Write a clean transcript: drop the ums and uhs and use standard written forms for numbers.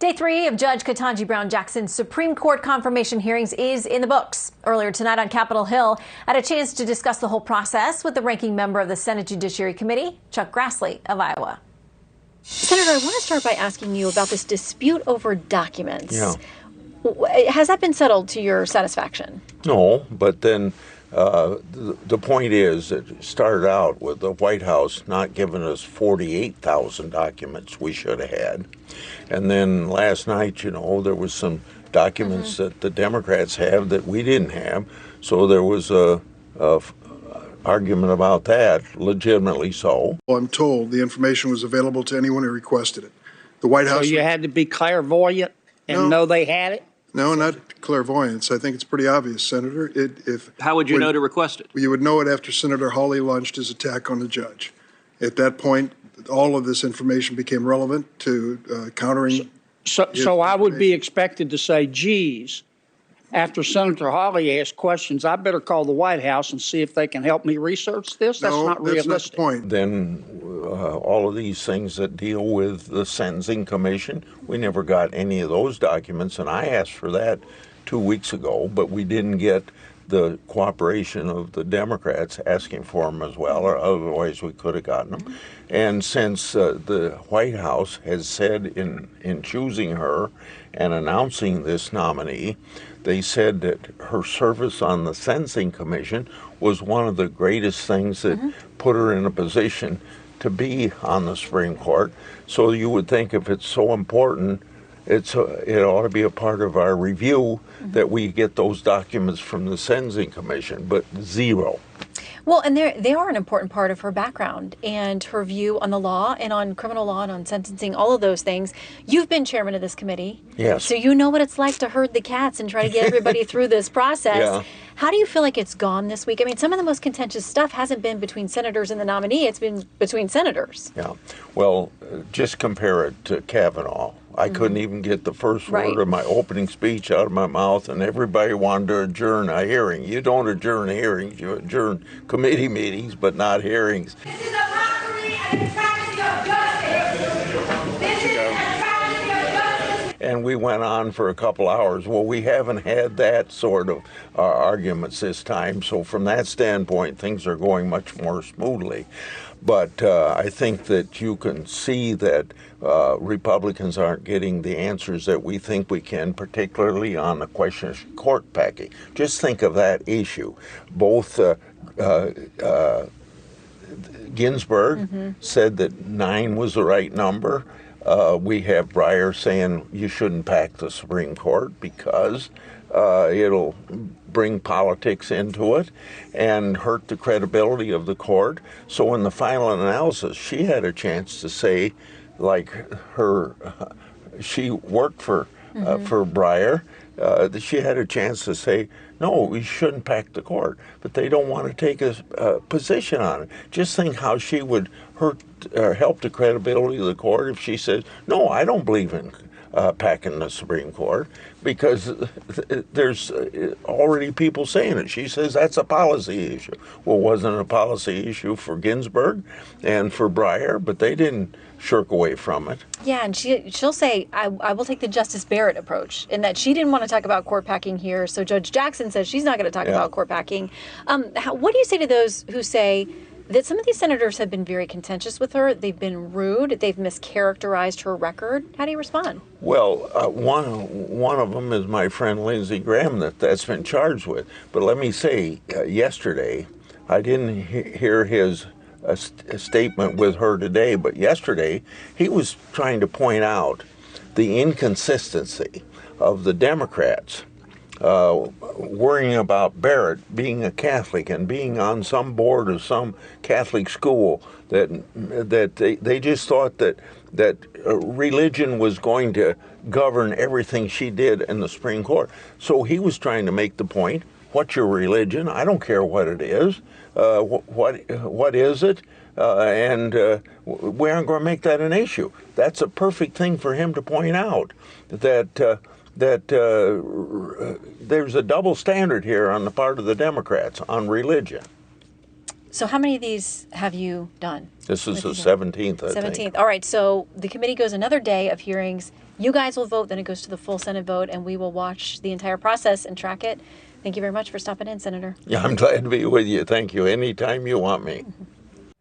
Day 3 of Judge Ketanji Brown Jackson's Supreme Court confirmation hearings is in the books. Earlier tonight on Capitol Hill, I had a chance to discuss the whole process with the ranking member of the Senate Judiciary Committee, Chuck Grassley of Iowa. Senator, I want to start by asking you about this dispute over documents. Yeah. Has that been settled to your satisfaction? No, but then the point is that it started out with the White House not giving us 48,000 documents we should have had. And then last night, there was some documents that the Democrats have that we didn't have. So there was a argument about that, legitimately so. Well, I'm told the information was available to anyone who requested it. The White House. So you had to be clairvoyant and know they had it? No, not clairvoyance. I think it's pretty obvious, Senator. How would you know to request it? You would know it after Senator Hawley launched his attack on the judge. At that point, all of this information became relevant to countering. So I would be expected to say, geez, after Senator Hawley asked questions, I better call the White House and see if they can help me research this? That's No, not that's realistic. not the point. Then all of these things that deal with the Sentencing Commission, we never got any of those documents, and I asked for that 2 weeks ago, but we didn't get the cooperation of the Democrats asking for them as well, or otherwise we could have gotten them. And since the White House has said in choosing her and announcing this nominee, they said that her service on the Sentencing Commission was one of the greatest things that put her in a position to be on the Supreme Court. So you would think if it's so important, it ought to be a part of our review that we get those documents from the Sentencing Commission, but zero. Well, and they are an important part of her background and her view on the law and on criminal law and on sentencing, all of those things. You've been chairman of this committee. Yes. So you know what it's like to herd the cats and try to get everybody through this process. Yeah. How do you feel like it's gone this week? I mean, some of the most contentious stuff hasn't been between senators and the nominee. It's been between senators. Yeah. Well, just compare it to Kavanaugh. I couldn't even get the first word of my opening speech out of my mouth, and everybody wanted to adjourn a hearing. You don't adjourn hearings. You adjourn committee meetings, but not hearings. This is a mockery and a tragedy of justice. This is a tragedy of justice. And we went on for a couple hours. Well, we haven't had that sort of arguments this time. So from that standpoint, things are going much more smoothly. But I think that you can see that Republicans aren't getting the answers that we think we can, particularly on the question of court packing. Just think of that issue. Both Ginsburg said that 9 was the right number. We have Breyer saying you shouldn't pack the Supreme Court because it'll bring politics into it and hurt the credibility of the court. So in the final analysis, she had a chance to say, like she worked for Breyer, that she had a chance to say, no, we shouldn't pack the court, but they don't want to take a position on it. Just think how she would hurt or help the credibility of the court if she says, no, I don't believe in packing the Supreme Court, because there's already people saying it. She says that's a policy issue. Well, wasn't it a policy issue for Ginsburg and for Breyer, but they didn't shirk away from it. Yeah, and she'll say, I will take the Justice Barrett approach, in that she didn't want to talk about court packing here, so Judge Jackson says she's not going to talk about court packing. What do you say to those who say that some of these senators have been very contentious with her, they've been rude, they've mischaracterized her record? How do you respond? Well, one of them is my friend Lindsey Graham that's been charged with. But let me say, yesterday, I didn't hear his statement with her today, but yesterday he was trying to point out the inconsistency of the Democrats worrying about Barrett being a Catholic and being on some board of some Catholic school, that they just thought that religion was going to govern everything she did in the Supreme Court. So he was trying to make the point, what's your religion? I don't care what it is. What is it? And we aren't going to make that an issue. That's a perfect thing for him to point out, that there's a double standard here on the part of the Democrats on religion. So how many of these have you done? This is the 17th, I think. 17th. All right. So the committee goes another day of hearings. You guys will vote, then it goes to the full Senate vote, and we will watch the entire process and track it. Thank you very much for stopping in, Senator. Yeah, I'm glad to be with you. Thank you. Anytime you want me.